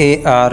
AR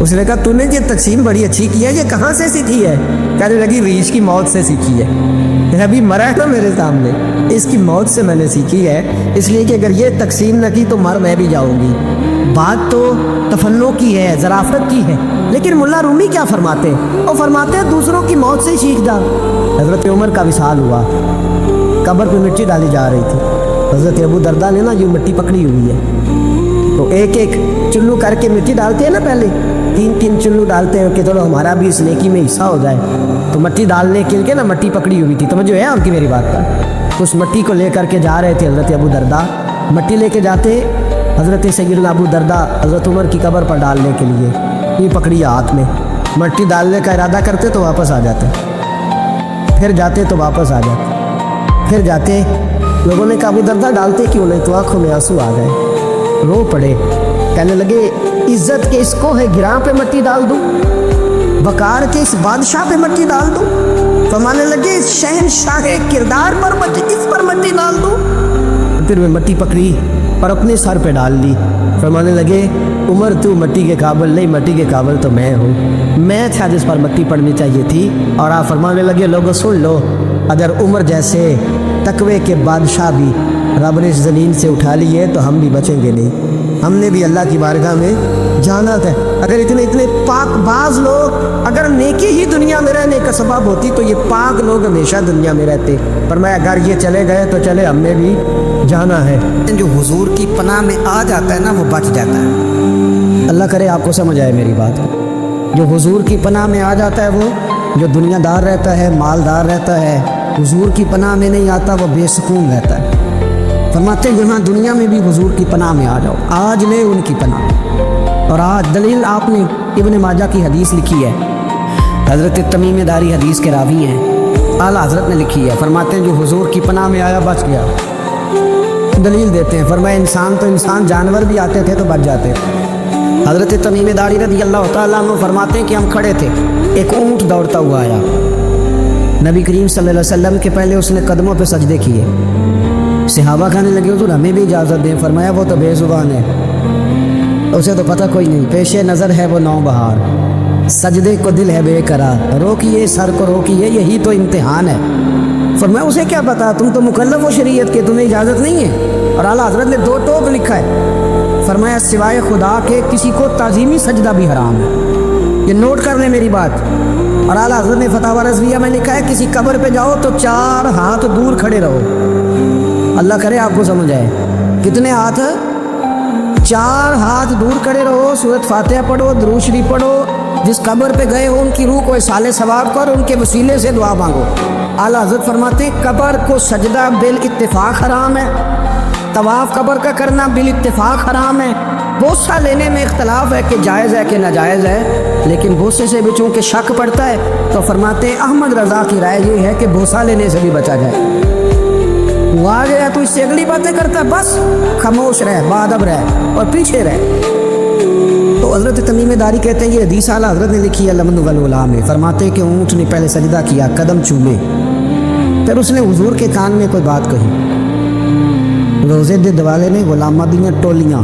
اس نے کہا تو نے یہ تقسیم بڑی اچھی کی ہے, یہ کہاں سے سیکھی ہے؟ کہنے لگی ریش کی موت سے سیکھی ہے. ابھی مرا ہے نا میرے سامنے, اس کی موت سے میں نے سیکھی ہے, اس لیے کہ اگر یہ تقسیم نہ کی تو مر میں بھی جاؤں گی. بات تو تفنوں کی ہے, ظرافت کی ہے, لیکن ملا رومی کیا فرماتے ہیں؟ وہ فرماتے ہیں دوسروں کی موت سے ہی سیکھ جا. حضرت عمر کا وصال ہوا, قبر پہ مٹی ڈالی جا رہی تھی. حضرت ابو درداء نے نا یہ مٹی پکڑی ہوئی ہے, تو ایک ایک چلو کر کے مٹی ڈالتے ہیں نا, پہلے 3 چلو ڈالتے ہیں کہ چلو ہمارا بھی اس نیکی میں حصہ ہو جائے. تو مٹی ڈالنے کے لیے نا مٹی پکڑی ہوئی تھی, توجہ ہے آپ کی میری بات پر. اس مٹی کو لے کر کے جا رہے تھے حضرت ابو درداء. مٹی لے کے جاتے حضرت سیدنا ابو درداء حضرت عمر کی قبر پر ڈالنے کے لیے, یہ پکڑی ہاتھ میں, مٹی ڈالنے کا ارادہ کرتے تو واپس آ جاتے, پھر جاتے تو واپس آ جاتے, پھر جاتے. لوگوں نے کہا ابو درداء ڈالتے کیوں نہیں؟ تو آنکھوں میں آنسو آ گئے, رو پڑے. کہنے لگے عزت کے اس کو ہے گراں پہ مٹی ڈال دوں, وقار کے اس بادشاہ پہ مٹی ڈال دوں. فرمانے لگے شہنشاہ کردار پر مٹی, اس پر مٹی ڈال دوں. پھر میں مٹی پکڑی اور اپنے سر پہ ڈال لی. فرمانے لگے عمر تو مٹی کے قابل نہیں, مٹی کے قابل تو میں ہوں, میں تھا جس پر مٹی پڑنی چاہیے تھی. اور آپ فرمانے لگے لوگوں سن لو, اگر عمر جیسے تقوی کے بادشاہ بھی رب نے زمین سے اٹھا لیے تو ہم بھی بچیں گے نہیں. ہم نے بھی اللہ کی بارگاہ میں جانا تھا. اگر اتنے پاک باز لوگ, اگر نیکی ہی دنیا میں رہنے کا سبب ہوتی تو یہ پاک لوگ ہمیشہ دنیا میں رہتے. پر میں اگر یہ چلے گئے تو چلے, ہم نے بھی جانا ہے. جو حضور کی پناہ میں آ جاتا ہے نا وہ بچ جاتا ہے. اللہ کرے آپ کو سمجھ آئے میری بات. جو حضور کی پناہ میں آ جاتا ہے, وہ جو دنیا دار رہتا ہے, مالدار رہتا ہے, حضور کی پناہ میں نہیں آتا وہ بے سکون رہتا ہے. فرماتے ہیں یہاں دنیا میں بھی حضور کی پناہ میں آ جاؤ, آج لے ان کی پناہ. اور آج دلیل آپ نے ابن ماجہ کی حدیث لکھی ہے, حضرت تمیم داری حدیث کے راوی ہیں, اعلیٰ حضرت نے لکھی ہے. فرماتے ہیں جو حضور کی پناہ میں آیا بچ گیا. دلیل دیتے ہیں, فرمایا انسان تو انسان, جانور بھی آتے تھے تو بچ جاتے. حضرت تمیم داری رضی اللہ تعالیٰ عنہ فرماتے ہیں کہ ہم کھڑے تھے, ایک اونٹ دوڑتا ہوا آیا. نبی کریم صلی اللہ علیہ وسلم کے پہلے اس نے قدموں پہ سجدے کیے. صحابہ کہنے لگے حضور ہمیں بھی اجازت دیں. فرمایا وہ تو بے زبان ہے, اسے تو پتہ کوئی نہیں, پیش نظر ہے وہ نو بہار, سجدے کو دل ہے بے قرار, روکیے سر کو روکیے, یہی تو امتحان ہے. فرمایا اسے کیا پتا, تم تو مکلف ہو شریعت کے, تمہیں اجازت نہیں ہے. اور اعلیٰ حضرت نے 2 ٹوک لکھا ہے. فرمایا سوائے خدا کے کسی کو تعظیمی سجدہ بھی حرام ہے. یہ نوٹ کر لیں میری بات. اور اعلیٰ حضرت نے فتاوی رضویہ میں لکھا ہے کسی قبر پہ جاؤ تو 4 ہاتھ دور کھڑے رہو. اللہ کرے آپ کو سمجھ آئے. کتنے ہاتھ؟ 4 ہاتھ دور کھڑے رہو, سورۃ فاتحہ پڑھو, درود شریف پڑھو, جس قبر پہ گئے ہو ان کی روح کو اصال ثواب کر, ان کے وسیلے سے دعا مانگو. اعلیٰ حضرت فرماتے ہیں قبر کو سجدہ بالاتفاق حرام ہے, طواف قبر کا کرنا بالاتفاق حرام ہے. بوسہ لینے میں اختلاف ہے کہ جائز ہے کہ ناجائز ہے, لیکن بوسے سے بھی چونکہ شک پڑتا ہے تو فرماتے ہیں احمد رضا کی رائے یہ ہے کہ بوسہ لینے سے بھی بچا جائے. وہ آ گیا تو اس سے اگلی باتیں کرتا ہے, بس خاموش رہ, بادب رہ اور پیچھے رہ. تو حضرت تمیم داری کہتے ہیں یہ حدیث اعلیٰ حضرت نے لکھی ہے لمن والولا میں. فرماتے ہیں کہ اونٹ نے پہلے سجدہ کیا, قدم چومے, پھر اس نے حضور کے کان میں کوئی بات کہی. روزے دے دوالے نے غلاماں دیاں ٹولیاں,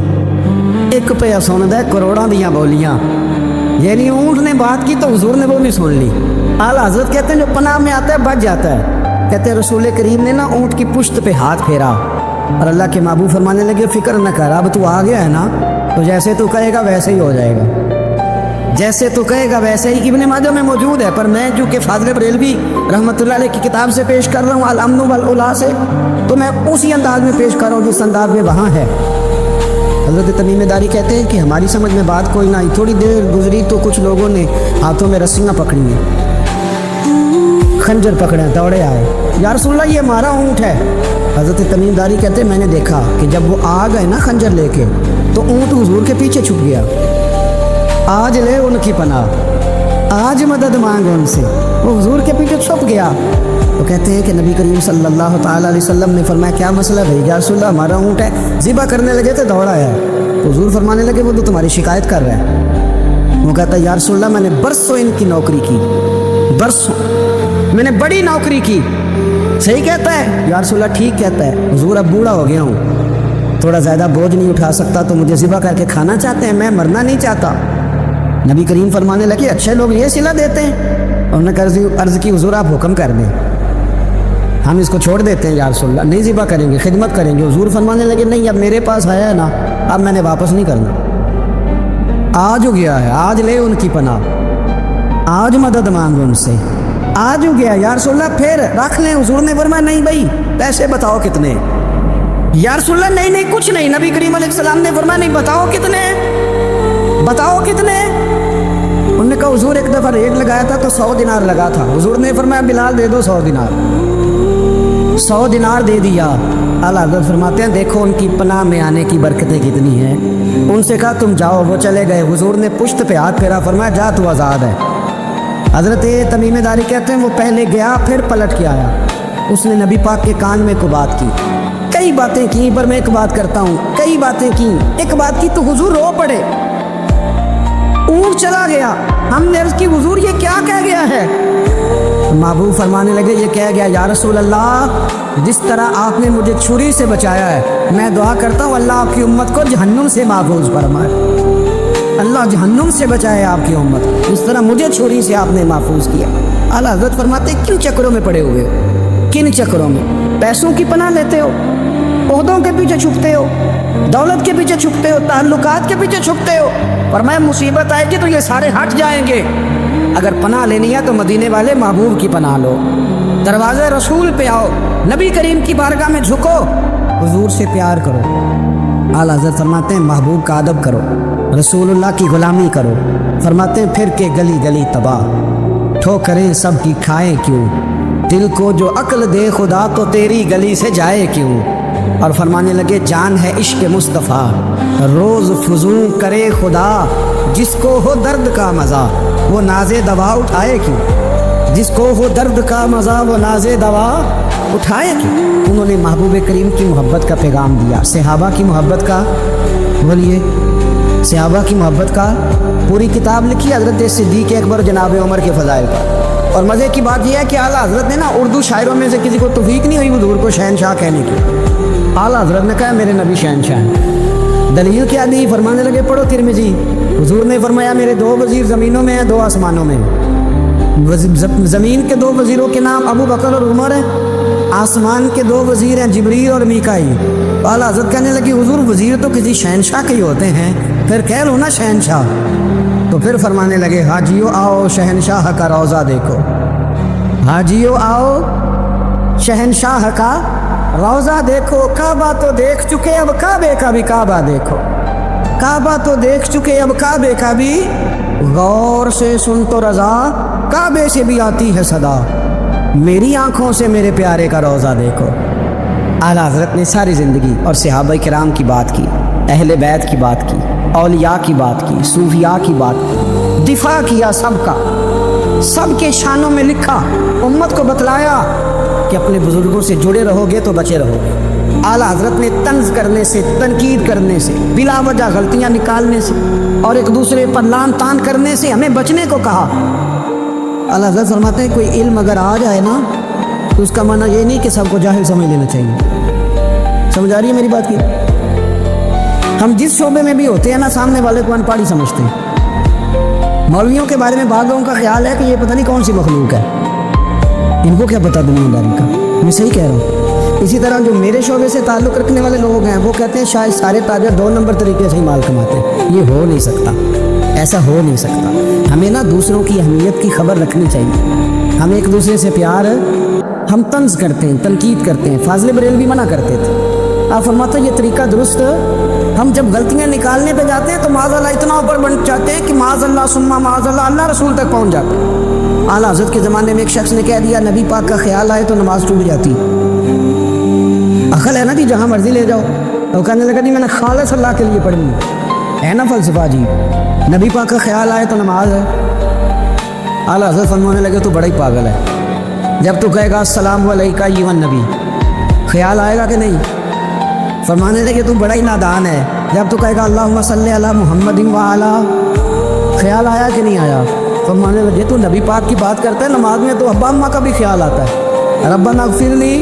ایک پہ سندا ہے کروڑاں دیاں بولیاں. یعنی اونٹ نے بات کی تو حضور نے وہ بھی سن لی. اعلیٰ حضرت کہتے ہیں جو پناہ میں آتا ہے بچ جاتا ہے. کہتے ہیں رسول کریم نے نا اونٹ کی پشت پہ ہاتھ پھیرا اور اللہ کے محبوب فرمانے لگے فکر نہ کر, اب تو آ گیا ہے نا, تو جیسے تو کہے گا ویسے ہی ہو جائے گا, جیسے تو کہے گا ویسے ہی. ابن ماجہ میں موجود ہے, پر میں چونکہ فاضل بریلوی رحمۃ اللہ علیہ کی کتاب سے پیش کر رہا ہوں الامن والعلا سے, تو میں اسی انداز میں پیش کر رہا ہوں جس انداز میں وہاں ہے. حضرت تمیم داری کہتے ہیں کہ ہماری سمجھ میں بات کوئی نہ آئی. تھوڑی دیر گزری تو کچھ لوگوں نے ہاتھوں میں رسیاں پکڑی ہیں, خنجر پکڑے, دوڑے آئے, یا رسول اللہ یہ ہمارا اونٹ ہے. حضرت تمیم داری کہتے ہیں میں نے دیکھا کہ جب وہ آ گئے نا خنجر لے کے تو اونٹ حضور کے پیچھے چھپ گیا. آج لے ان کی پناہ, آج مدد مانگ ان سے, وہ حضور کے پیچھے چھپ گیا. تو کہتے ہیں کہ نبی کریم صلی اللہ تعالیٰ علیہ وسلم نے فرمایا کیا مسئلہ بھائی؟ یا رسول اللہ ہمارا اونٹ ہے. ذبح کرنے لگے تھے دوڑا ہے. تو حضور فرمانے لگے وہ تو تمہاری شکایت کر رہا ہے. وہ کہتا ہے یا رسول اللہ میں نے برسوں ان کی نوکری کی, برسوں میں نے بڑی نوکری کی. صحیح کہتا ہے یا رسول اللہ؟ ٹھیک کہتا ہے. حضور اب بوڑھا ہو گیا ہوں, تھوڑا زیادہ بوجھ نہیں اٹھا سکتا, تو مجھے ذبح کر کے کھانا چاہتے ہیں, میں مرنا نہیں چاہتا. نبی کریم فرمانے لگے اچھے لوگ یہ صلہ دیتے ہیں؟ انہوں نے عرض کی حضور آپ حکم کر دیں، ہم اس کو چھوڑ دیتے ہیں یا رسول اللہ، نہیں ذبح کریں گے، خدمت کریں گے۔ حضور فرمانے لگے نہیں، اب میرے پاس آیا ہے نا، اب میں نے واپس نہیں کرنا، آج ہو گیا ہے، آج لے ان کی پناہ، آج مدد مانگو ان سے، آج ہو گیا یا رسول اللہ پھر رکھ لیں۔ حضور نے فرمایا نہیں بھائی پیسے بتاؤ کتنے؟ یا رسول اللہ نہیں نہیں کچھ نہیں۔ نبی کریم علیہ السلام نے فرمایا نہیں، بتاؤ کتنے، بتاؤ کتنے؟ انہوں نے کہا حضور ایک دفعہ ریٹ لگایا تھا تو 100 دینار لگا تھا۔ حضور نے فرمایا بلال دے دو 100 دینار، 100 دینار دے دیا۔ اعلیٰ حضرت فرماتے ہیں دیکھو ان کی پناہ میں آنے کی برکتیں کتنی ہیں۔ ان سے کہا تم جاؤ، وہ چلے گئے۔ حضور نے پشت پہ ہاتھ پھیرا، فرمایا جا تو آزاد ہے۔ حضرت تمیم داری کہتے ہیں وہ پہلے گیا پھر پلٹ کے آیا، اس نے نبی پاک کے کان میں کو بات کی، کئی باتیں کی، پر میں ایک بات کرتا ہوں، کئی باتیں کی، ایک بات کی تو حضور رو پڑے، اونٹ چلا گیا۔ ہم نے عرض کی حضور یہ کیا کہہ گیا ہے؟ محبوب فرمانے لگے یہ کہہ گیا یا رسول اللہ جس طرح آپ نے مجھے چھری سے بچایا ہے، میں دعا کرتا ہوں اللہ آپ کی امت کو جہنم سے محفوظ فرمائے، اللہ جہنم سے بچائے آپ کی امت، اس طرح مجھے چھری سے آپ نے محفوظ کیا۔ اعلیٰ حضرت فرماتے کن چکروں میں پڑے ہوئے ہو، کن چکروں میں؟ پیسوں کی پناہ لیتے ہو، عہدوں کے پیچھے چھپتے ہو، دولت کے پیچھے چھپتے ہو، تعلقات کے پیچھے چھپتے ہو، فرمایا مصیبت آئے گی تو یہ سارے ہٹ جائیں گے۔ اگر پناہ لینی ہے تو مدینے والے محبوب کی پناہ لو، دروازے رسول پہ آؤ، نبی کریم کی بارگاہ میں جھکو، حضور سے پیار کرو۔ اعلیٰ حضرت فرماتے ہیں محبوب کا ادب کرو، رسول اللہ کی غلامی کرو۔ فرماتے ہیں پھر کے گلی گلی تباہ، ٹھوکریں سب کی کھائے کیوں، دل کو جو عقل دے خدا تو تیری گلی سے جائے کیوں۔ اور فرمانے لگے جان ہے عشق مصطفیٰ، روز فضوں کرے خدا، جس کو ہو درد کا مزہ وہ ناز دوا اٹھائے کیوں، جس کو ہو درد کا مزہ وہ ناز دوا اٹھائے کیوں۔ انہوں نے محبوب کریم کی محبت کا پیغام دیا، صحابہ کی محبت کا، بولیے صحابہ کی محبت کا پوری کتاب لکھی حضرت صدیق اکبر جناب عمر کے فضائل پر۔ اور مزے کی بات یہ ہے کہ اعلیٰ حضرت نے نا اردو شاعروں میں سے کسی کو توفیق نہیں ہوئی حضور کو شہنشاہ کہنے کی، اعلیٰ حضرت نے کہا میرے نبی شہنشاہ ہیں۔ دلیل کیا دی؟ فرمانے لگے پڑھو ترمذی، حضور نے فرمایا میرے 2 وزیر زمینوں میں ہیں 2 آسمانوں میں ہیں۔ زمین کے 2 وزیروں کے نام ابو بکر اور عمر ہیں، آسمان کے 2 وزیر ہیں جبریل اور میکائیل۔ اعلیٰ حضرت کہنے لگی حضور وزیر تو کسی شہنشاہ کے ہی ہوتے ہیں، پھر کہہ لو نا شہنشاہ۔ تو پھر فرمانے لگے حاجیو آؤ شہنشاہ کا روضہ دیکھو، حاجیو آؤ شہنشاہ کا روضہ دیکھو، کعبہ تو دیکھ چکے اب کعبے کا بھی کعبہ دیکھو، کعبہ تو دیکھ چکے اب کعبے کا بھی، غور سے سن تو رضا کعبے سے بھی آتی ہے صدا، میری آنکھوں سے میرے پیارے کا روضہ دیکھو۔ اعلیٰ حضرت نے ساری زندگی اور صحابہ کرام کی بات کی، اہل بیت کی بات کی، اولیاء کی بات کی، صوفیاء کی بات کی، دفاع کیا سب کا، سب کے شانوں میں لکھا، امت کو بتلایا کہ اپنے بزرگوں سے جڑے رہو گے تو بچے رہو گے۔ اعلیٰ حضرت نے طنز کرنے سے، تنقید کرنے سے، بلا وجہ غلطیاں نکالنے سے اور ایک دوسرے پر لان تان کرنے سے ہمیں بچنے کو کہا۔ اعلیٰ حضرت فرماتے ہیں کوئی علم اگر آ جائے نا تو اس کا معنی یہ نہیں کہ سب کو جاہل سمجھ لینا چاہیے۔ سمجھ آ رہی ہے میری بات کی؟ ہم جس شعبے میں بھی ہوتے ہیں نا سامنے والے کو ان پڑھی سمجھتے ہیں۔ مولویوں کے بارے میں بعض لوگوں کا خیال ہے کہ یہ پتہ نہیں کون سی مخلوق ہے، ان کو کیا پتہ دنیا داری کا، میں صحیح کہہ رہا ہوں۔ اسی طرح جو میرے شعبے سے تعلق رکھنے والے لوگ ہیں وہ کہتے ہیں شاید سارے تاجر 2 نمبر طریقے سے ہی مال کماتے ہیں، یہ ہو نہیں سکتا، ایسا ہو نہیں سکتا۔ ہمیں نا دوسروں کی اہمیت کی خبر رکھنی چاہیے، ہم ایک دوسرے سے پیار، ہم طنز کرتے ہیں، تنقید کرتے ہیں، فاضل بریلوی منع کرتے تھے، آپ فرماتے ہیں یہ طریقہ درست، ہم جب غلطیاں نکالنے پہ جاتے ہیں تو معاذ اللہ اتنا اوپر بن جاتے ہیں کہ معاذ اللہ ثم معاذ اللہ اللہ رسول تک پہنچ جاتے ہیں۔ اعلیٰ حضرت کے زمانے میں ایک شخص نے کہہ دیا نبی پاک کا خیال آئے تو نماز ٹوٹ جاتی، عقل ہے نا جی جہاں مرضی لے جاؤ، تو کہنے لگا جی میں نے خالص اللہ کے لیے پڑھنی ہے نا فلسفہ جی، نبی پاک کا خیال آئے تو نماز ہے۔ اعلیٰ حضرت فرمانے لگے تو بڑا ہی پاگل ہے، جب تو کہے گا السلام علیکہ ایوہ نبی، خیال آئے گا کہ نہیں؟ فرمانے لگے تو بڑا ہی نادان ہے، جب تو کہے گا اللہم صلی علی محمد وعلا، خیال آیا کہ نہیں آیا؟ فرمانے لگے تو نبی پاک کی بات کرتا ہے، نماز میں تو ابا اماں کا بھی خیال آتا ہے، ربنا اغفر لی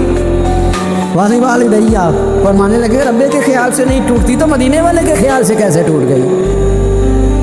والدیّ، فرمانے لگے ربے کے خیال سے نہیں ٹوٹتی تو مدینے والے کے خیال سے کیسے ٹوٹ گئی؟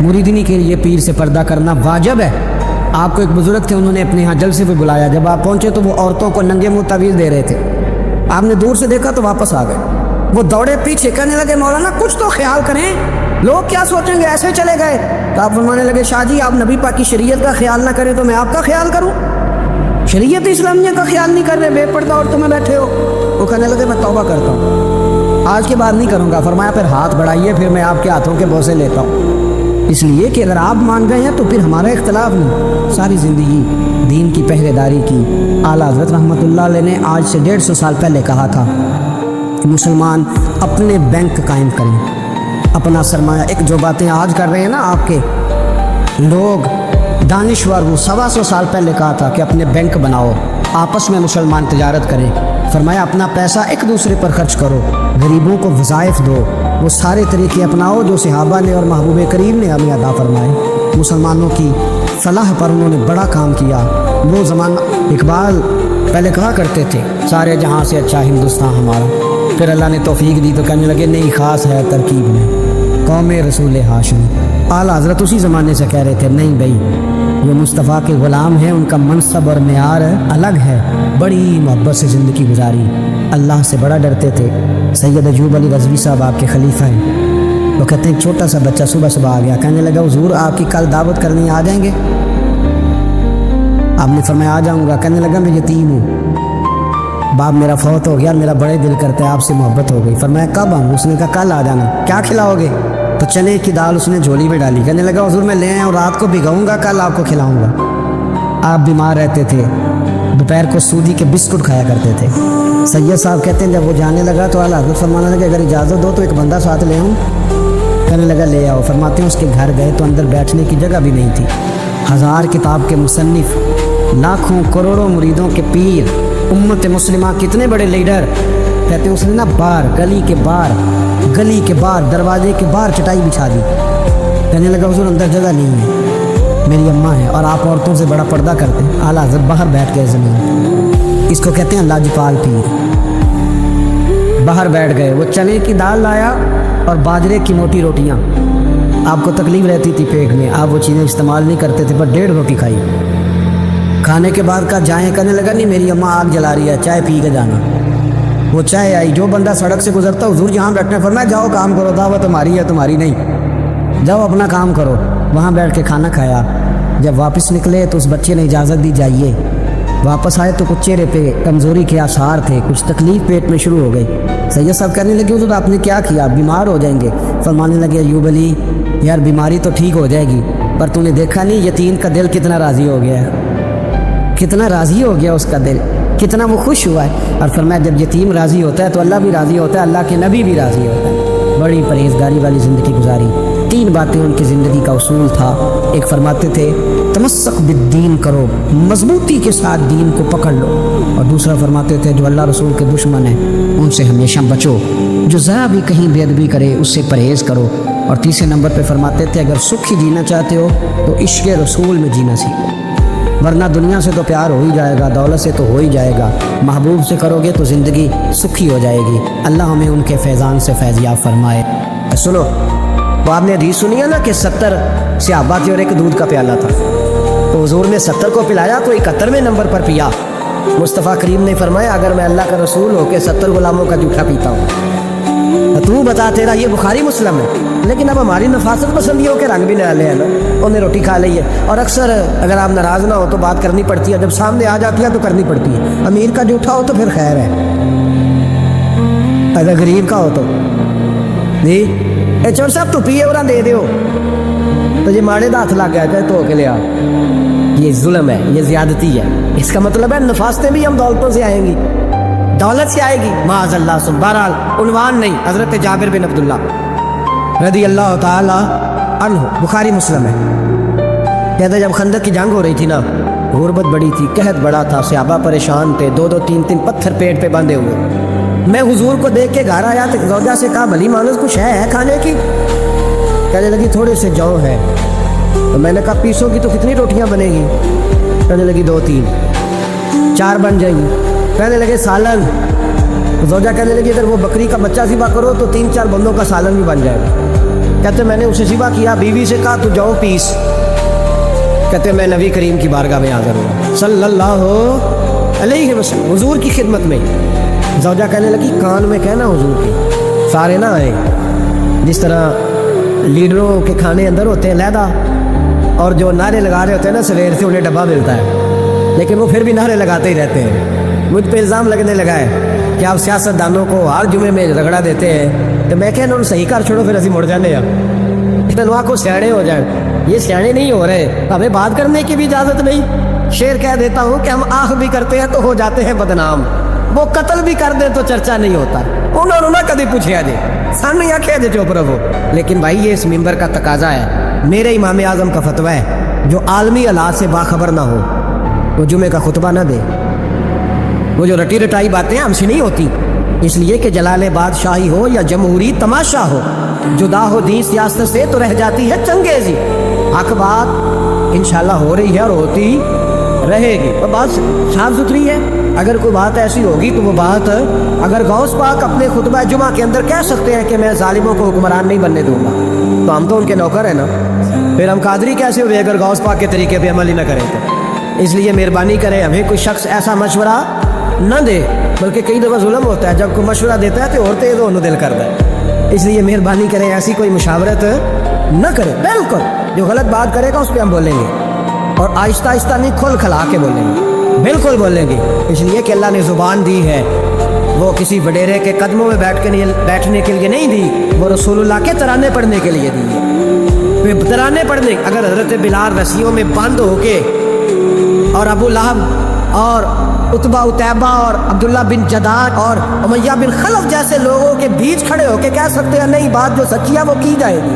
مریدنی کے لیے پیر سے پردہ کرنا واجب ہے. آپ کو ایک بزرگ تھے, انہوں نے اپنے یہاں جلسے پہ بلایا. جب آپ پہنچے تو وہ عورتوں کو ننگے منہ تعویذ دے رہے تھے. آپ نے دور سے دیکھا تو واپس آ گئے. وہ دوڑے پیچھے, کہنے لگے مولانا کچھ تو خیال کریں, لوگ کیا سوچیں گے, ایسے چلے گئے. تو آپ فرمانے لگے شاہ جی آپ نبی پاک کی شریعت کا خیال نہ کریں تو میں آپ کا خیال کروں؟ شریعت اسلامیہ کا خیال نہیں کر رہے, بے پردہ عورتوں میں بیٹھے ہو. وہ کہنے لگے میں توبہ کرتا ہوں, آج کے بعد نہیں کروں گا. فرمایا پھر ہاتھ بڑھائیے, پھر میں آپ کے ہاتھوں کے بوسے لیتا ہوں. اس لیے کہ اگر آپ مان گئے ہیں تو پھر ہمارا اختلاف نہیں. ساری زندگی دین کی پہرے داری کی. اعلیٰ حضرت رحمۃ اللہ علیہ نے آج سے 150 سال پہلے کہا تھا کہ مسلمان اپنے بینک قائم کریں, اپنا سرمایہ. ایک جو باتیں آج کر رہے ہیں نا آپ کے لوگ دانشور, وہ 125 سال پہلے کہا تھا کہ اپنے بینک بناؤ, آپس میں مسلمان تجارت کریں. فرمایا اپنا پیسہ ایک دوسرے پر خرچ کرو, غریبوں کو وظائف دو. وہ سارے طریقے اپناؤ جو صحابہ نے اور محبوب کریم نے ہمیں عطا فرمائے. مسلمانوں کی فلاح پر انہوں نے بڑا کام کیا. وہ زمانہ اقبال پہلے کہا کرتے تھے سارے جہاں سے اچھا ہندوستان ہمارا. پھر اللہ نے توفیق دی تو کہنے لگے نہیں, خاص ہے ترکیب میں قوم رسول ہاشمی. اعلیٰ حضرت اسی زمانے سے کہہ رہے تھے نہیں بھائی یہ مصطفیٰ کے غلام ہیں, ان کا منصب اور معیار الگ ہے. بڑی محبت سے زندگی گزاری, اللہ سے بڑا ڈرتے تھے. سید ایوب علی رضوی صاحب آپ کے خلیفہ ہیں. وہ کہتے ہیں چھوٹا سا بچہ صبح آ گیا, کہنے لگا حضور آپ کی کل دعوت کرنی آ جائیں گے؟ آپ نے فرمایا آ جاؤں گا. کہنے لگا میں یتیم ہوں, باپ میرا فوت ہو گیا, میرا بڑے دل کرتا ہے آپ سے محبت ہو گئی. فرمایا کب آؤں؟ اس نے کہا کل آ جانا. کیا کھلاؤ گے؟ تو چنے کی دال اس نے جھولی میں ڈالی. کہنے لگا حضور میں لے آیا ہوں, رات کو بھگاؤں گا, کل آپ کو کھلاؤں گا. آپ بیمار رہتے تھے, دوپہر کو سودی کے بسکٹ کھایا کرتے تھے. سید صاحب کہتے ہیں جب وہ جانے لگا تو اعلیٰ حضرت فرمانے لگے اگر اجازت دو تو ایک بندہ ساتھ لے آؤں. کہنے لگا لے آؤ. فرماتے ہیں اس کے گھر گئے تو اندر بیٹھنے کی جگہ بھی نہیں تھی. 1000 کتاب کے مصنف, لاکھوں کروڑوں مریدوں کے پیر, امت مسلمہ کتنے بڑے لیڈر. کہتے ہیں اس نے نا باہر گلی کے باہر دروازے کے باہر چٹائی بچھا دی. کہنے لگا حضور اندر جگہ نہیں ہے, میری اماں ہے اور آپ عورتوں سے بڑا پردہ کرتے ہیں. اعلیٰ حضرت باہر بیٹھ گئے زمین, اس کو کہتے ہیں لاجپال پیر. باہر بیٹھ گئے, وہ چنے کی دال لایا اور باجرے کی موٹی روٹیاں. آپ کو تکلیف رہتی تھی پیٹ میں, آپ وہ چیزیں استعمال نہیں کرتے تھے, پر 1.5 روٹی کھائی. کھانے کے بعد کا جائیں, کہنے لگا نہیں میری اماں آگ جلا رہی ہے, چائے پی کے جانا. وہ چائے آئی, جو بندہ سڑک سے گزرتا حضور جہاں بیٹھنے فرمایا جاؤ کام کرو, دعوت ہماری ہے تمہاری نہیں, جاؤ اپنا کام کرو. وہاں بیٹھ کے کھانا کھایا. جب واپس نکلے تو اس بچے نے اجازت دی جائیے. واپس آئے تو کچھ چہرے پہ کمزوری کے آثار تھے, کچھ تکلیف پیٹ میں شروع ہو گئی. سید صاحب کہنے لگے حضور آپ نے کیا کیا, بیمار ہو جائیں گے. فرمانے لگے ایوب علی یار بیماری تو ٹھیک ہو جائے گی, پر تو نے دیکھا نہیں یتیم کا دل کتنا راضی ہو گیا ہے, کتنا راضی ہو گیا اس کا دل, کتنا وہ خوش ہوا ہے. اور فرمایا جب یتیم راضی ہوتا ہے تو اللہ بھی راضی ہوتا ہے, اللہ کے نبی بھی راضی ہوتا ہے. بڑی پرہیزگاری والی زندگی گزاری. 3 باتیں ان کی زندگی کا اصول تھا. ایک فرماتے تھے تمسک بالدین کرو, مضبوطی کے ساتھ دین کو پکڑ لو. اور دوسرا فرماتے تھے جو اللہ رسول کے دشمن ہیں ان سے ہمیشہ بچو, جو ذرا بھی کہیں بے ادبی کرے اس سے پرہیز کرو. اور تیسرے نمبر پہ فرماتے تھے اگر سکھی جینا چاہتے ہو تو عشق رسول میں جینا سیکھو, ورنہ دنیا سے تو پیار ہو ہی جائے گا, دولت سے تو ہو ہی جائے گا, محبوب سے کرو گے تو زندگی سکھی ہو جائے گی. اللہ ہمیں ان کے فیضان سے فیضیاب فرمائے. سنو وہ آپ نے حدیث سنی ہے نا کہ 70 صحابہ تھے اور ایک دودھ کا پیالہ تھا, تو حضور نے 70 کو پلایا تو 71ویں نمبر پر پیا. مصطفیٰ کریم نے فرمایا اگر میں اللہ کا رسول ہو کے 70 غلاموں کا جھوٹا پیتا ہوں تو بتا تیرا یہ بخاری مسلم ہے. لیکن اب ہماری نفاست پسندیوں کے رنگ بھی نالے ہیں نا, انہیں روٹی کھا لی ہے. اور اکثر اگر آپ ناراض نہ ہو تو بات کرنی پڑتی ہے, جب سامنے آ جاتی ہے تو کرنی پڑتی ہے. امیر کا جھوٹا ہو تو پھر خیر ہے, اگر غریب کا ہو تو جی اے چور صاحب تو پیے اور دے دیو تو یہ ماڑے دا ہاتھ لگ گیا کہ تو کے لیا, یہ ظلم ہے, یہ زیادتی ہے. اس کا مطلب ہے نفاستیں بھی ہم دولتوں سے آئیں گی, دولت سے آئے گی معاذ اللہ. سن بہرحال عنوان نہیں, حضرت جابر بن عبداللہ رضی اللہ تعالی عنہ, بخاری مسلم ہے. کہتے جب خندق کی جنگ ہو رہی تھی نا, غربت بڑی تھی, قحط بڑا تھا, صحابہ پریشان تھے, 2-2 3-3 پتھر پیٹ پہ باندھے ہوئے. میں حضور کو دیکھ کے گھر آیا تو زوجہ سے کہا بھلی مانس کچھ ہے کھانے کی؟ کہنے لگی تھوڑے سے جو ہے. تو میں نے کہا پیسوں کی تو کتنی روٹیاں بنے گی؟ کہنے لگی 2-3, 4 بن جائیں گی. کہنے لگے سالن. زوجہ کہنے لگی اگر وہ بکری کا بچہ ذبح کرو تو 3-4 بندوں کا سالن بھی بن جائے گا. کہتے میں نے اسے ذبح کیا, بیوی سے کہا تو جاؤ پیس. کہتے میں نبی کریم کی بارگاہ میں حاضر ہوں صلی اللہ علیہ وسلم, حضور کی خدمت میں. زوجہ کہنے لگی کان میں کہنا حضور کے سارے نہ آئے, جس طرح لیڈروں کے کھانے اندر ہوتے ہیں علیحدہ, اور جو نعرے لگا رہے ہوتے ہیں نا سویر سے انہیں ڈبہ ملتا ہے, لیکن وہ پھر بھی نعرے لگاتے ہی رہتے ہیں. مجھ پہ الزام لگنے لگا ہے کہ آپ سیاست دانوں کو ہر جمعے میں رگڑا دیتے ہیں, تو میں کہ انہوں نے صحیح کر چھوڑو پھر اسی مڑ جانے اتنا کو سیاڑے ہو جائیں. یہ سیاڑے نہیں ہو رہے, ہمیں بات کرنے کی بھی اجازت نہیں. شعر کہہ دیتا ہوں کہ ہم آہ بھی کرتے ہیں تو ہو جاتے ہیں بدنام, وہ قتل بھی کر دیں تو چرچا نہیں ہوتا. انہوں نے نہ کبھی پوچھا جی سامنے یا کہہ دے چوپ رہو. لیکن بھائی یہ اس ممبر کا تقاضا ہے, میرے امام اعظم کا فتویٰ ہے, جو عالمی حالات سے باخبر نہ ہو وہ جمعے کا خطبہ نہ دے. وہ جو رٹی رٹائی باتیں ہم سے نہیں ہوتی, اس لیے کہ جلال بادشاہی ہو یا جمہوری تماشا ہو, جدا ہو دین سیاست سے تو رہ جاتی ہے چنگیزی. حق بات انشاءاللہ ہو رہی ہے اور ہوتی رہے گی. وہ بات صاف ستھری ہے. اگر کوئی بات ایسی ہوگی تو وہ بات, اگر غوث پاک اپنے خطبہ جمعہ کے اندر کہہ سکتے ہیں کہ میں ظالموں کو حکمران نہیں بننے دوں گا, تو ہم تو ان کے نوکر ہیں نا. پھر ہم قادری کیسے ہوئے اگر غوث پاک کے طریقے پہ عمل ہی نہ کریں تو. اس لیے مہربانی کریں, ہمیں کوئی شخص ایسا مشورہ نہ دے, بلکہ کئی دفعہ ظلم ہوتا ہے, جب کوئی مشورہ دیتا ہے تو اور تیز ہونے دل کرتا ہے. اس لیے مہربانی کریں ایسی کوئی مشاورت نہ کریں. بالکل جو غلط بات کرے گا اس پہ ہم بولیں گے, اور آہستہ آہستہ نہیں, کھل کھلا کے بولیں گے, بالکل بولیں گے. اس لیے کہ اللہ نے زبان دی ہے, وہ کسی وڈیرے کے قدموں میں بیٹھنے کے لیے نہیں دی, وہ رسول اللہ کے ترانے پڑھنے کے لیے دی ہے. ترانے پڑھنے, اگر حضرت بلال رسیوں میں بند ہو کے اور ابو لہب اور عتبہ اتیبہ اور عبداللہ بن جداد اور امیہ بن خلف جیسے لوگوں کے بیچ کھڑے ہو کے کہہ سکتے ہیں نہیں بات جو سچی ہے وہ کی جائے گی,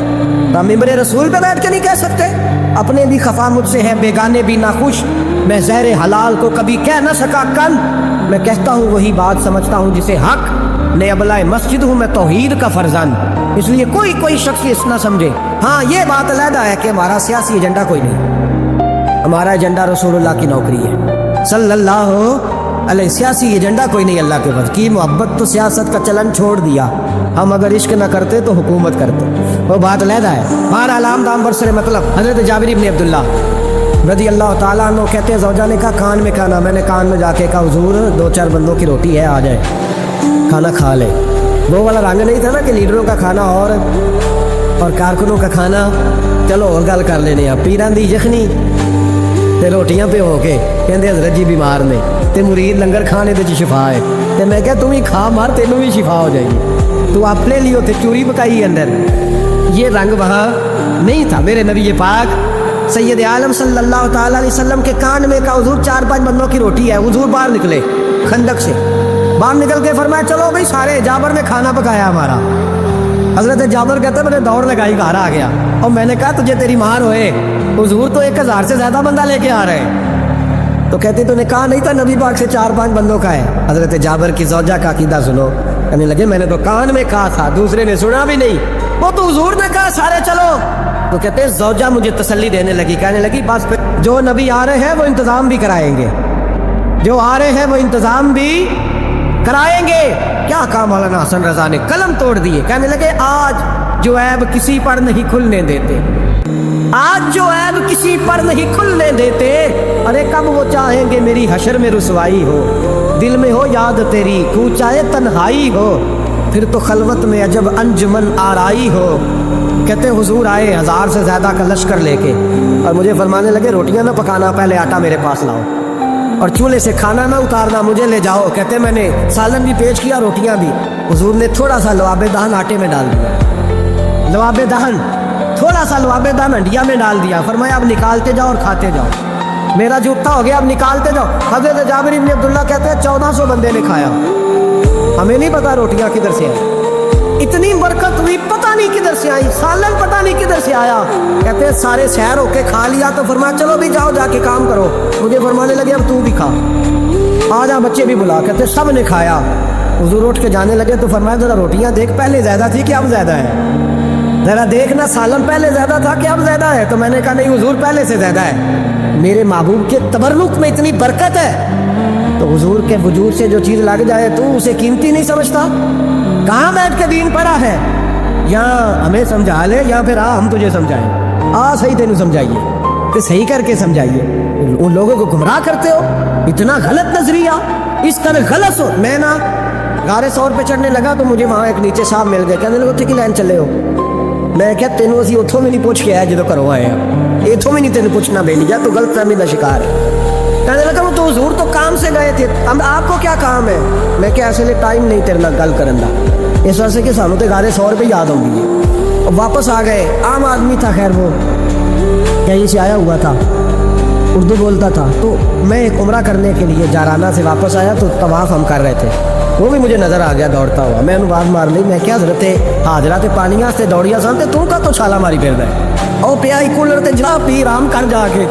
تو ہم ممبر رسول پہ بیٹھ کے نہیں کہہ سکتے. اپنے بھی خفا مجھ سے ہے, بیگانے بھی ناخوش, میں زہر حلال کو کبھی کہہ نہ سکا کن, میں کہتا ہوں وہی بات سمجھتا ہوں جسے حق, نے ابلائے مسجد ہوں میں توحید کا فرزند. اس لیے کوئی شخص اس نہ سمجھے. ہاں یہ بات علیحدہ ہے کہ ہمارا سیاسی ایجنڈا کوئی نہیں, ہمارا ایجنڈا رسول اللہ کی نوکری ہے صلی اللہ علیہ. سیاسی ایجنڈا کوئی نہیں. اللہ کے بس کی محبت تو سیاست کا چلن چھوڑ دیا, ہم اگر عشق نہ کرتے تو حکومت کرتے, وہ بات علیحدہ ہے. بہرحال عام دام برسر مطلب حضرت جابر بن عبداللہ رضی اللہ تعالیٰ عنہ کہتے ہیں زوجہ نے کہا کان میں کھانا. میں نے کان میں جا کے کہا حضور 2-4 بندوں کی روٹی ہے, آ جائے کھانا کھا لے. وہ والا رنگ نہیں تھا نا کہ لیڈروں کا کھانا اور کارکنوں کا کھانا چلو اور گل کر لینے. پیران دی یخنی تے روٹیاں پہ ہو کے کہندے حضرت جی بیمار نے تے مرید لنگر کھانے تے شفا ہے, تے میں کہا تم ہی کھا مار تینوں بھی شفا ہو جائے گی, تو اپنے لیے تے چوری پکائی اندر. یہ رنگ وہاں نہیں تھا. میرے نبی پاک سید عالم صلی اللہ تعالیٰ علیہ وسلم کے کان میں کہا حضور 4-5 بندوں کی روٹی ہے. حضور باہر نکلے خندق سے, باہر نکل کے فرمایا چلو بھائی سارے, جابر نے کھانا پکایا ہمارا. حضرت جابر کہتا ہے میں نے دوڑ لگائی گھر آ گیا, اور میں نے کہا تجھے تیری مار ہوئے, حضور تو 1000 سے زیادہ بندہ لے کے آ رہے ہیں. تو کہتے تو نے کہا نہیں تھا نبی پاک سے 4-5 بندوں کا ہے. حضرت جابر کی زوجہ کا عقیدہ سنو, کہنے لگے میں نے تو کان میں کہا تھا, دوسرے نے سنا بھی نہیں, وہ تو حضور نے کہا سارے چلو. تو کہتے ہیں زوجہ مجھے تسلی دینے لگی, کہنے لگی بس جو نبی آ رہے ہیں وہ انتظام بھی کرائیں گے, جو آ رہے ہیں وہ انتظام بھی کرائیں گے. کیا کہا مولانا حسن رضا نے, قلم توڑ دیے. کہنے لگے آج جو عیب کسی پر نہیں کھلنے دیتے, آج جو عیب کسی پر نہیں کھلنے دیتے, ارے کب وہ چاہیں گے میری حشر میں رسوائی ہو, دل میں ہو یاد تیری کوچائے تنہائی ہو, پھر تو خلوت میں عجب انجمن آرائی ہو. کہتے حضور آئے 1000 سے زیادہ کا لشکر لے کے, اور مجھے فرمانے لگے روٹیاں نہ پکانا, پہلے آٹا میرے پاس لاؤ, اور چولہے سے کھانا نہ اتارنا, مجھے لے جاؤ. کہتے میں نے سالن بھی پیش کیا, روٹیاں بھی. حضور نے تھوڑا سا لواب دہن آٹے میں ڈال دیا, لواب دہن تھوڑا سا لواب دہن ہنڈیا میں ڈال دیا. فرمایا اب نکالتے جاؤ اور کھاتے جاؤ, میرا جوتا ہو گیا اب نکالتے جاؤ. حضرت جابر بن عبداللہ کہتے ہیں 1400 بندے نے کھایا, ہمیں نہیں پتا روٹیاں کدھر سے آئی, اتنی برکت ہوئی پتہ نہیں کدھر سے آئی, سالن پتہ نہیں کدھر سے آیا. کہتے ہیں سارے سیر ہو کے کھا لیا, تو فرمایا چلو بھی جاؤ جا کے کام کرو. مجھے فرمانے لگے اب تو بھی کھا, آ جا بچے بھی بلا. کہتے سب نے کھایا. حضور اٹھ کے جانے لگے تو فرمایا ذرا روٹیاں دیکھ, پہلے زیادہ تھی کہ اب زیادہ ہے, ذرا دیکھنا سالن پہلے زیادہ تھا کہ اب زیادہ ہے. تو میں نے کہا نہیں حضور پہلے سے زیادہ ہے, میرے محبوب کے تبرک میں اتنی برکت ہے. تو حضور کے وجود سے جو چیز لگ جائے تو اسے قیمتی نہیں سمجھتا. کہاں بیٹھ کے دین پڑھا ہے, یا ہمیں سمجھا لے یا پھر ہم تجھے سمجھائیں. صحیح تینوں سمجھائیے تو صحیح کر کے سمجھائیے. ان لوگوں کو گمراہ کرتے ہو. اتنا غلط نظریہ, اس طرح غلط ہو. میں نا غار ثور پہ چڑھنے لگا تو مجھے وہاں ایک نیچے صاحب مل گئے, کہنے لگے اتنے کی لین چلے ہو. میں کیا تینوں اسی اتوں بھی نہیں پوچھ کے آیا جدو کرو آئے ہیں, اتوں بھی نہیں تینوں پوچھنا بے لیا, تو غلط فہمی کا شکار ہے. کہنے لگا وہ تو حضور تو کام سے گئے تھے, اب آپ کو کیا کام ہے؟ میں کیا اصل ٹائم نہیں تیرے نال گل کرن دا, اس واسطے کہ سانوں تے غار ثور پہ یاد آؤں گی. اور واپس آ گئے. عام آدمی تھا, خیر وہ کہیں سے آیا ہوا تھا, اردو بولتا تھا. تو میں ایک عمرہ کرنے کے لیے جارانہ سے واپس آیا تو طواف ہم کر رہے تھے. وہ بھی مجھے نظر آ گیا دوڑتا ہوا. میں انہوں آواز مار لی, میں کیا حضرت حاضرہ تے پانیاں سے دوڑیا سن تے تو کا تو چھالا ماری پھر ہے. او پیا ہی کولر تے جا پی آرام کر جا کے.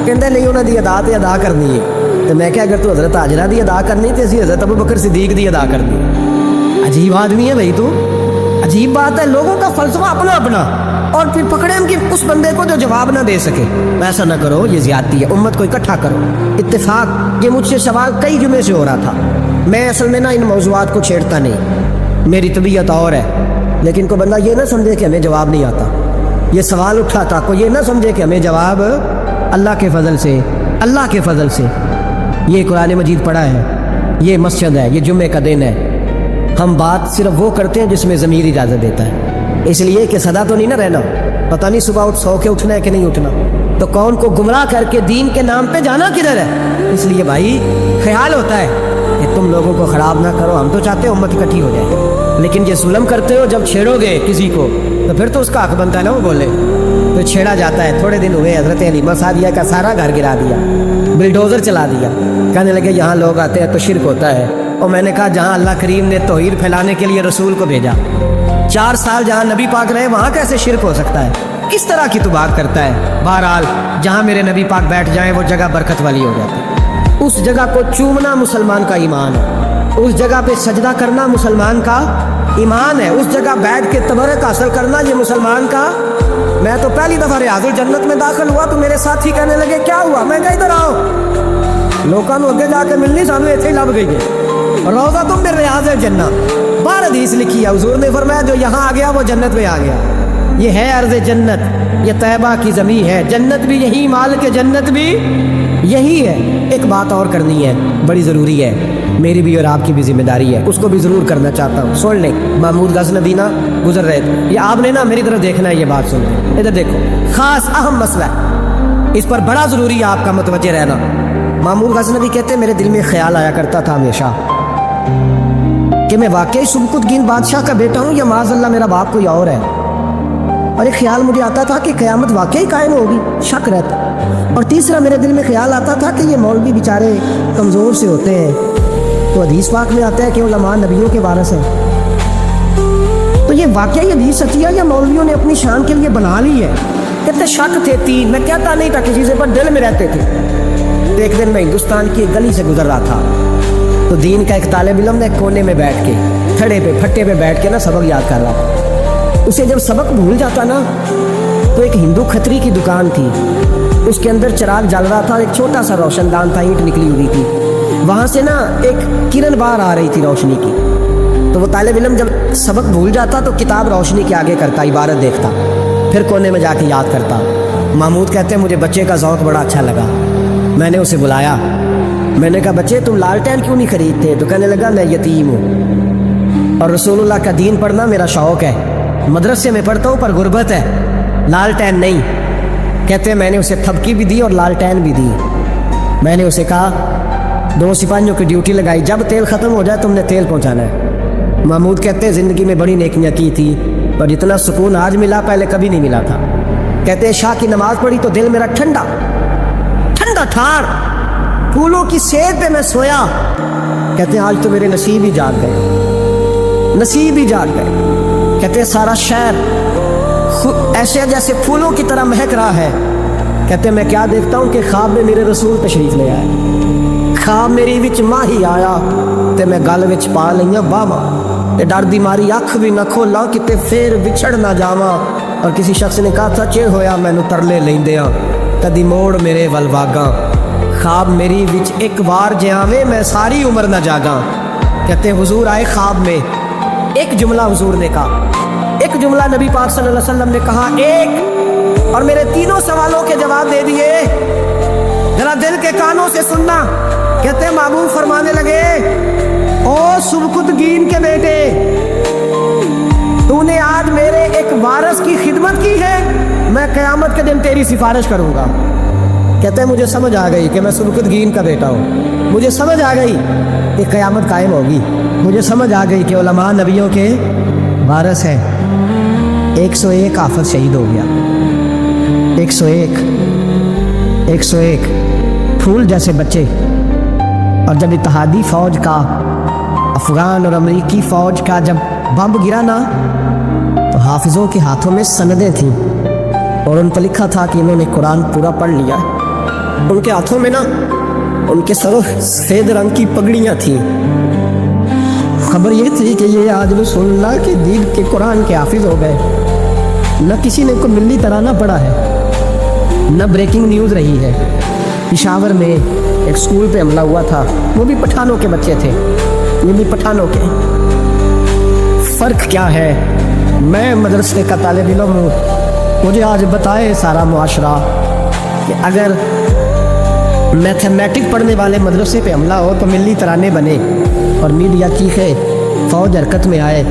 کہندے نہیں انہاں دی ادا تے ادا کرنی ہے. تو میں کہا اگر تو حضرت حاجرہ دی ادا کرنی تے اسی حضرت ابوبکر صدیق دی ادا کرنی. عجیب آدمی ہے بھائی تو, عجیب بات ہے. لوگوں کا فلسفہ اپنا اپنا, اور پھر پکڑے ہم کہ اس بندے کو جو جواب نہ دے سکے. ایسا نہ کرو, یہ زیادتی ہے. امت کو اکٹھا کرو. اتفاق, یہ مجھ سے سوال کئی جمعے سے ہو رہا تھا. میں اصل میں نا ان موضوعات کو چھیڑتا نہیں, میری طبیعت اور ہے. لیکن کوئی بندہ یہ نہ سمجھے کہ ہمیں جواب نہیں آتا. یہ سوال اٹھا تھا, کوئی یہ نہ سمجھے کہ ہمیں جواب اللہ کے فضل سے, اللہ کے فضل سے. یہ قرآن مجید پڑھا ہے, یہ مسجد ہے, یہ جمعے کا دن ہے. ہم بات صرف وہ کرتے ہیں جس میں ضمیر اجازت دیتا ہے. اس لیے کہ سدا تو نہیں نہ رہنا, پتہ نہیں صبح اٹھ سو کے اٹھنا ہے کہ نہیں اٹھنا. تو کون کو گمراہ کر کے دین کے نام پہ جانا کدھر ہے. اس لیے بھائی خیال ہوتا ہے کہ تم لوگوں کو خراب نہ کرو. ہم تو چاہتے ہیں امت اکٹھی ہو جائے, لیکن یہ ظلم کرتے ہو جب چھیڑو گے کسی کو تو پھر تو اس کا حق بنتا ہے نا وہ بولے. تو چھیڑا جاتا ہے. تھوڑے دن ہوئے حضرت حلیمہ سعدیہ کا سارا گھر گرا دیا, بلڈوزر چلا دیا. کہنے لگے یہاں لوگ آتے ہیں تو شرک ہوتا ہے. اور میں نے کہا جہاں اللہ کریم نے توحید پھیلانے کے لیے رسول کو بھیجا, 4 سال جہاں نبی پاک رہے, وہاں کیسے شرک ہو سکتا ہے؟ کس طرح کی تو بات کرتا ہے. بہرحال جہاں میرے نبی پاک بیٹھ جائیں وہ جگہ برکت والی ہو جاتی. اس جگہ کو چومنا مسلمان کا ایمان ہے, اس جگہ پہ سجدہ کرنا مسلمان کا ایمان ہے, اس جگہ بیٹھ کے تبرک حاصل کرنا یہ مسلمان کا. میں تو پہلی دفعہ ریاض الجنت میں داخل ہوا تو میرے ساتھی کہنے لگے کیا ہوا؟ میں کہا ادھر آؤ, لوگوں کو اگے جا کے ملنی, سانو ایتھے ہی لب گئی ہے. روضہ تم میں ریاض الجنت, بار حدیث لکھی ہے. حضور نے فرمایا جو یہاں آ گیا وہ جنت میں آ گیا. یہ ہے عرض جنت, یہ طیبہ کی زمین ہے. جنت بھی یہی, مال کے جنت بھی یہی ہے. ایک بات اور کرنی ہے, بڑی ضروری ہے, میری بھی اور آپ کی بھی ذمہ داری ہے, اس کو بھی ضرور کرنا چاہتا ہوں. سن لیں, محمود غزنوی نا گزر رہے تھے, یہ آپ نے نا میری طرف دیکھنا ہے, یہ بات سن لیں. ادھر دیکھو, خاص اہم مسئلہ ہے, اس پر بڑا ضروری ہے آپ کا متوجہ رہنا. محمود غزنوی کہتے ہیں میرے دل میں خیال آیا کرتا تھا ہمیشہ کہ میں واقعی سبکتگین بادشاہ کا بیٹا ہوں یا معاذ اللہ میرا باپ کوئی اور ہے. اور ایک خیال مجھے آتا تھا کہ قیامت واقعی قائم ہوگی, شک رہتا. اور تیسرا میرے دل میں خیال آتا تھا کہ یہ مولوی بیچارے کمزور سے ہوتے ہیں, تو حدیث پاک میں آتا ہے کہ علماء نبیوں کے وارث ہیں. تو یہ واقعی حدیث سچی ہے یا مولویوں نے اپنی شان کے لیے بنا لی ہے؟ کہتے شک تھے 3, میں کہتا نہیں تھا کسی سے, پر دل میں رہتے تھے. ایک دن میں ہندوستان کی ایک گلی سے گزر رہا تھا, تو دین کا ایک طالب علم نے کونے میں بیٹھ کے تھڑے پہ پھٹے پہ بیٹھ کے نا سبق یاد کر رہا تھا. اسے جب سبق بھول جاتا نا تو ایک ہندو کھتری کی دکان تھی, اس کے اندر چراغ جل رہا تھا, ایک چھوٹا سا روشن دان تھا, اینٹ نکلی ہوئی تھی, وہاں سے نا ایک کرن باہر آ رہی تھی روشنی کی. تو وہ طالب علم جب سبق بھول جاتا تو کتاب روشنی کے آگے کرتا, عبارت دیکھتا, پھر کونے میں جا کے یاد کرتا. محمود کہتے ہیں مجھے بچے کا ذوق بڑا اچھا لگا. میں نے اسے بلایا, میں نے کہا بچے تم لالٹین کیوں نہیں خریدتے؟ تو کہنے لگا میں یتیم ہوں اور رسول اللہ کا دین پڑھنا میرا شوق ہے, مدرسے میں پڑھتا ہوں پر غربت ہے, لالٹین نہیں. کہتے ہیں میں نے اسے تھپکی بھی دی اور لالٹین بھی دی. میں نے اسے کہا 2 سپاہیوں کی ڈیوٹی لگائی, جب تیل ختم ہو جائے تم نے تیل پہنچانا ہے. محمود کہتے ہیں زندگی میں بڑی نیکیاں کی تھی اور جتنا سکون آج ملا پہلے کبھی نہیں ملا تھا. کہتے ہیں شاہ کی نماز پڑھی تو دل میرا ٹھنڈا ٹھنڈا ٹھار, پھولوں کی سیب پہ میں سویا. کہتے ہیں آج تو میرے نصیب ہی جاگ گئے, نصیب ہی جاگ گئے. کہتے ہیں سارا شہر ایسے جیسے پھولوں کی طرح مہک رہا ہے. کہتے ہیں میں کیا دیکھتا ہوں کہ خواب میں میرے رسول تشریف لے آئے. خواب میری وچ ماہی آیا تے میں گل وچ پا لئیاں باواں, تے ڈر دی ماری اکھ بھی نہ کھولاں کتے پھر وچھڑ نہ جاواں. اور کسی شخص نے کہا تھا چے ہویا مینوں ترلے لیندیاں کدی موڑ میرے ول واگاں. خواب میری وچ ایک بار جے آویں میں ساری عمر نہ جاگاں. کہتے ہیں حضور آئے خواب میں, ایک جملہ حضور نے کہا, ایک جملہ نبی پاک صلی اللہ علیہ وسلم نے کہا ایک، اور میرے تینوں سوالوں کے جواب دے دیے۔ ذرا دل کے کانوں سے سننا۔ کہتے ہیں محبوب فرمانے لگے، او سبکتگین کے بیٹے، تو نے آج میرے ایک وارث کی خدمت کی ہے، میں قیامت کے دن تیری سفارش کروں گا۔ کہتے ہیں مجھے سمجھ آ گئی کہ میں سبکتگین کا بیٹا ہوں، مجھے سمجھ آ گئی کہ قیامت قائم ہوگی، مجھے سمجھ آ گئی کہ علماء نبیوں کے وارث ہیں۔ 101 حافظ شہید ہو گیا، 101 پھول جیسے بچے۔ اور جب اتحادی فوج کا، افغان اور امریکی فوج کا جب بم گرا نا، تو حافظوں کے ہاتھوں میں سندیں تھیں اور ان پر لکھا تھا کہ انہوں نے قرآن پورا پڑھ لیا ہے۔ ان کے ہاتھوں میں نا ان کے سروں سفید رنگ کی پگڑیاں تھیں۔ خبر یہ تھی کہ یہ آج رسول اللہ کے دین کے قرآن کے حافظ ہو گئے۔ نہ کسی نے کوئی ملی ترانہ پڑھا ہے، نہ بریکنگ نیوز رہی ہے۔ پشاور میں ایک سکول پہ حملہ ہوا تھا، وہ بھی پٹھانوں کے بچے تھے، یہ بھی پٹھانوں کے۔ فرق کیا ہے؟ میں مدرسے کا طالب علم ہوں، مجھے آج بتائے سارا معاشرہ کہ اگر میتھمیٹک پڑھنے والے مدرسے پہ حملہ ہو تو ملی ترانے بنے اور میڈیا چیخے، فوج حرکت میں آئے،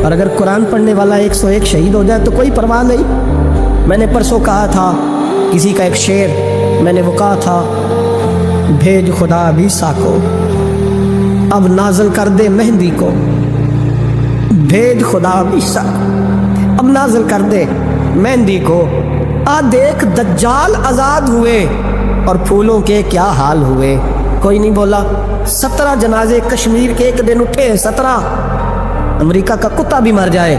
اور اگر قرآن پڑھنے والا 101 شہید ہو جائے تو کوئی پرواہ نہیں۔ میں نے پرسوں کہا تھا کسی کا ایک شعر، میں نے وہ کہا تھا، بھیج خدا عیسیٰ کو اب نازل کر دے مہندی کو، بھیج خدا عیسیٰ کو اب نازل کر دے مہندی کو، آ دیکھ دجال آزاد ہوئے اور پھولوں کے کیا حال ہوئے۔ کوئی نہیں بولا۔ 17 جنازے کشمیر کے ایک دن اٹھے، 17۔ امریکہ کا کتا بھی مر جائے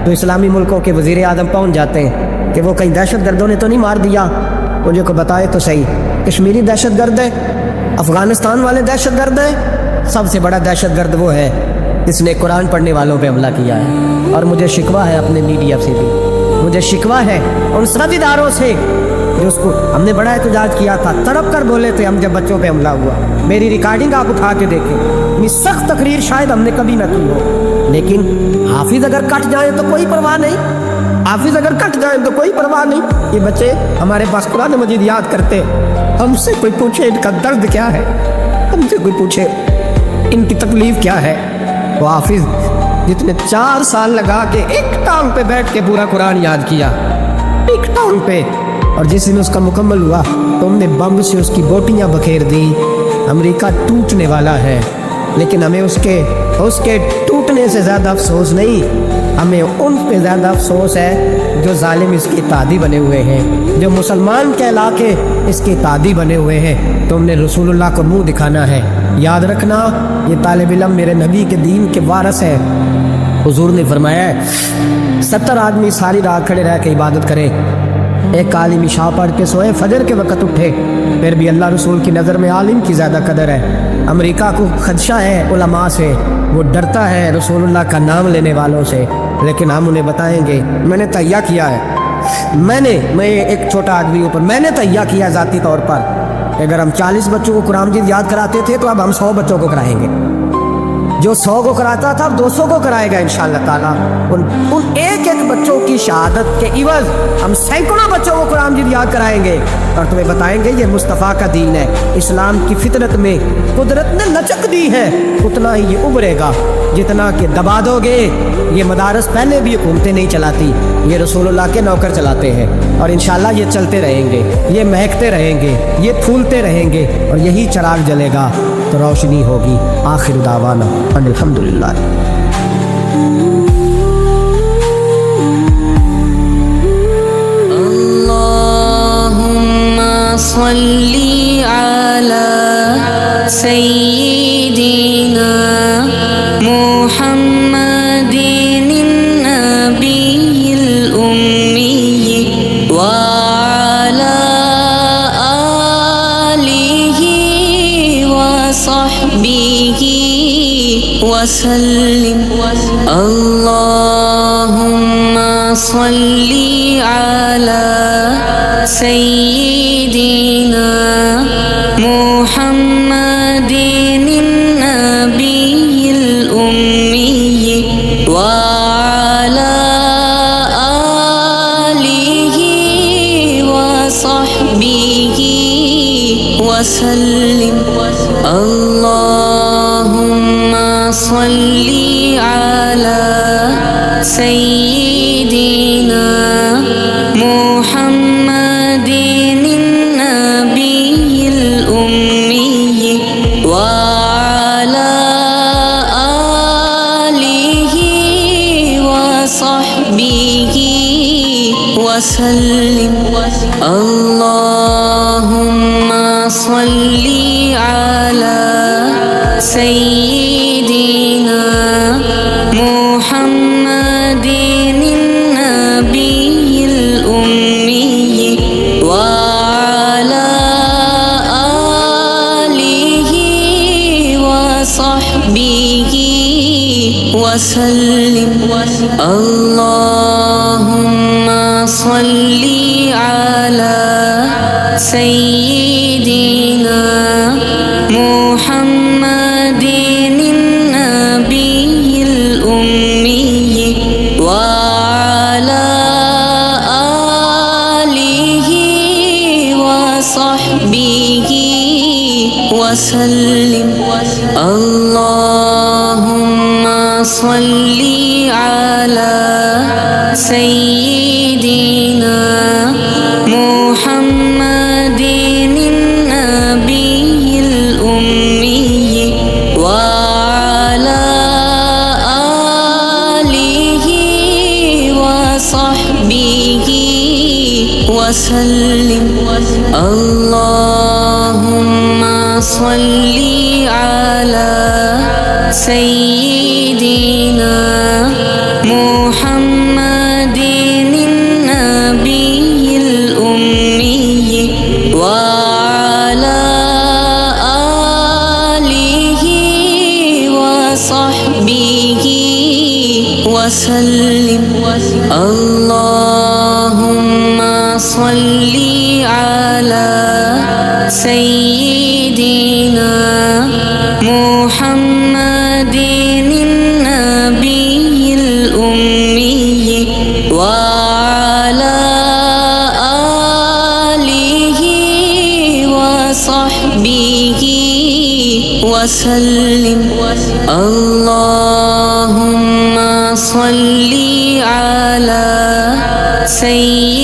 تو اسلامی ملکوں کے وزیر اعظم پہنچ جاتے ہیں کہ وہ کہیں دہشت گردوں نے تو نہیں مار دیا، مجھے کو بتائے تو صحیح۔ کشمیری دہشت گرد ہے، افغانستان والے دہشت گرد ہیں، سب سے بڑا دہشت گرد وہ ہے جس نے قرآن پڑھنے والوں پہ حملہ کیا ہے۔ اور مجھے شکوہ ہے اپنے میڈیا سے بھی، مجھے شکوہ ہے ان سب اداروں سے جو اس کو ہم نے بڑا احتجاج کیا تھا، تڑپ کر بولے تھے ہم جب بچوں پہ حملہ ہوا۔ میری ریکارڈنگ آپ اٹھا کے دیکھیں، اتنی سخت تقریر شاید ہم نے کبھی نہ کی ہو، لیکن حافظ اگر کٹ جائیں تو کوئی پرواہ نہیں، حافظ اگر کٹ جائیں تو کوئی پرواہ نہیں۔ یہ بچے ہمارے پاس قرآن مجید یاد کرتے، ہم سے کوئی پوچھے ان کا درد کیا ہے، ہم سے کوئی پوچھے ان کی تکلیف کیا ہے۔ وہ حافظ جس نے 4 سال لگا کے ایک ٹانگ پہ بیٹھ کے پورا قرآن یاد کیا، ایک ٹانگ پہ، اور جس دن اس کا مکمل ہوا تو ہم نے بم سے اس کی بوٹیاں بکھیر دی۔ امریکہ ٹوٹنے والا ہے، لیکن ہمیں اس کے ٹوٹنے سے زیادہ افسوس نہیں، ہمیں ان پہ زیادہ افسوس ہے جو ظالم اس کے اتحادی بنے ہوئے ہیں، جو مسلمان کہلا کے اس کے اتحادی بنے ہوئے ہیں۔ تو ہم نے رسول اللہ کو منہ دکھانا ہے۔ یاد رکھنا، یہ طالب علم میرے نبی کے دین کے وارث ہے۔ حضور نے فرمایا ہے 70 آدمی ساری رات کھڑے رہ کے عبادت کریں، ایک عالم عشاء پڑھ کے سوئے، فجر کے وقت اٹھے، پھر بھی اللہ رسول کی نظر میں عالم کی زیادہ قدر ہے۔ امریکہ کو خدشہ ہے علماء سے، وہ ڈرتا ہے رسول اللہ کا نام لینے والوں سے، لیکن ہم انہیں بتائیں گے، میں نے تہیہ کیا ہے، میں ایک چھوٹا آدمی اوپر میں نے تہیہ کیا ذاتی طور پر، اگر ہم 40 بچوں کو قرآن مجید یاد کراتے تھے تو اب ہم 100 بچوں کو کرائیں گے، جو 100 کو کراتا تھا اب 200 کو کرائے گا انشاءاللہ تعالیٰ۔ ان ایک ایک بچوں کی شہادت کے عوض ہم سینکڑوں بچوں کو قرآن مجید یاد کرائیں گے، اور تمہیں بتائیں گے یہ مصطفیٰ کا دین ہے، اسلام کی فطرت میں قدرت نے لچک دی ہے، اتنا ہی یہ ابھرے گا جتنا کہ دبا دو گے۔ یہ مدارس پہلے بھی حکومتیں نہیں چلاتی، یہ رسول اللہ کے نوکر چلاتے ہیں، اور انشاءاللہ یہ چلتے رہیں گے، یہ مہکتے رہیں گے، یہ پھولتے رہیں گے، اور یہی چراغ جلے گا تو روشنی ہوگی۔ آخر دعوانا ان الحمدللہ۔ اللہم صلی علی سیدنا محمد النبی الأمی وعلی آلہ وصحبہ وسلم۔ اللہم صلی علی سیدنا محمد النبی الأمی وعلی وصحبه وسلم اللهم صل على سيدنا محمد النبي الأمي وعلى آله وصحبه وسلم اللهم صل على سيدنا محمد النبي الأمي وعلى آله وصحبه وسلم اللهم صل على سيدنا محمد النبي الأمي وعلى آله وصحبه وسلم اللهم صل على سيدنا محمد النبي الأمي وعلى آله وصحبه وسلم اللهم صل على سيدنا محمد النبي الأمي وعلى آله وصحبه وسلم اللهم صل على سيدنا محمد النبي الأمي وعلى آله وصحبه وسلم اللهم صل على سيدنا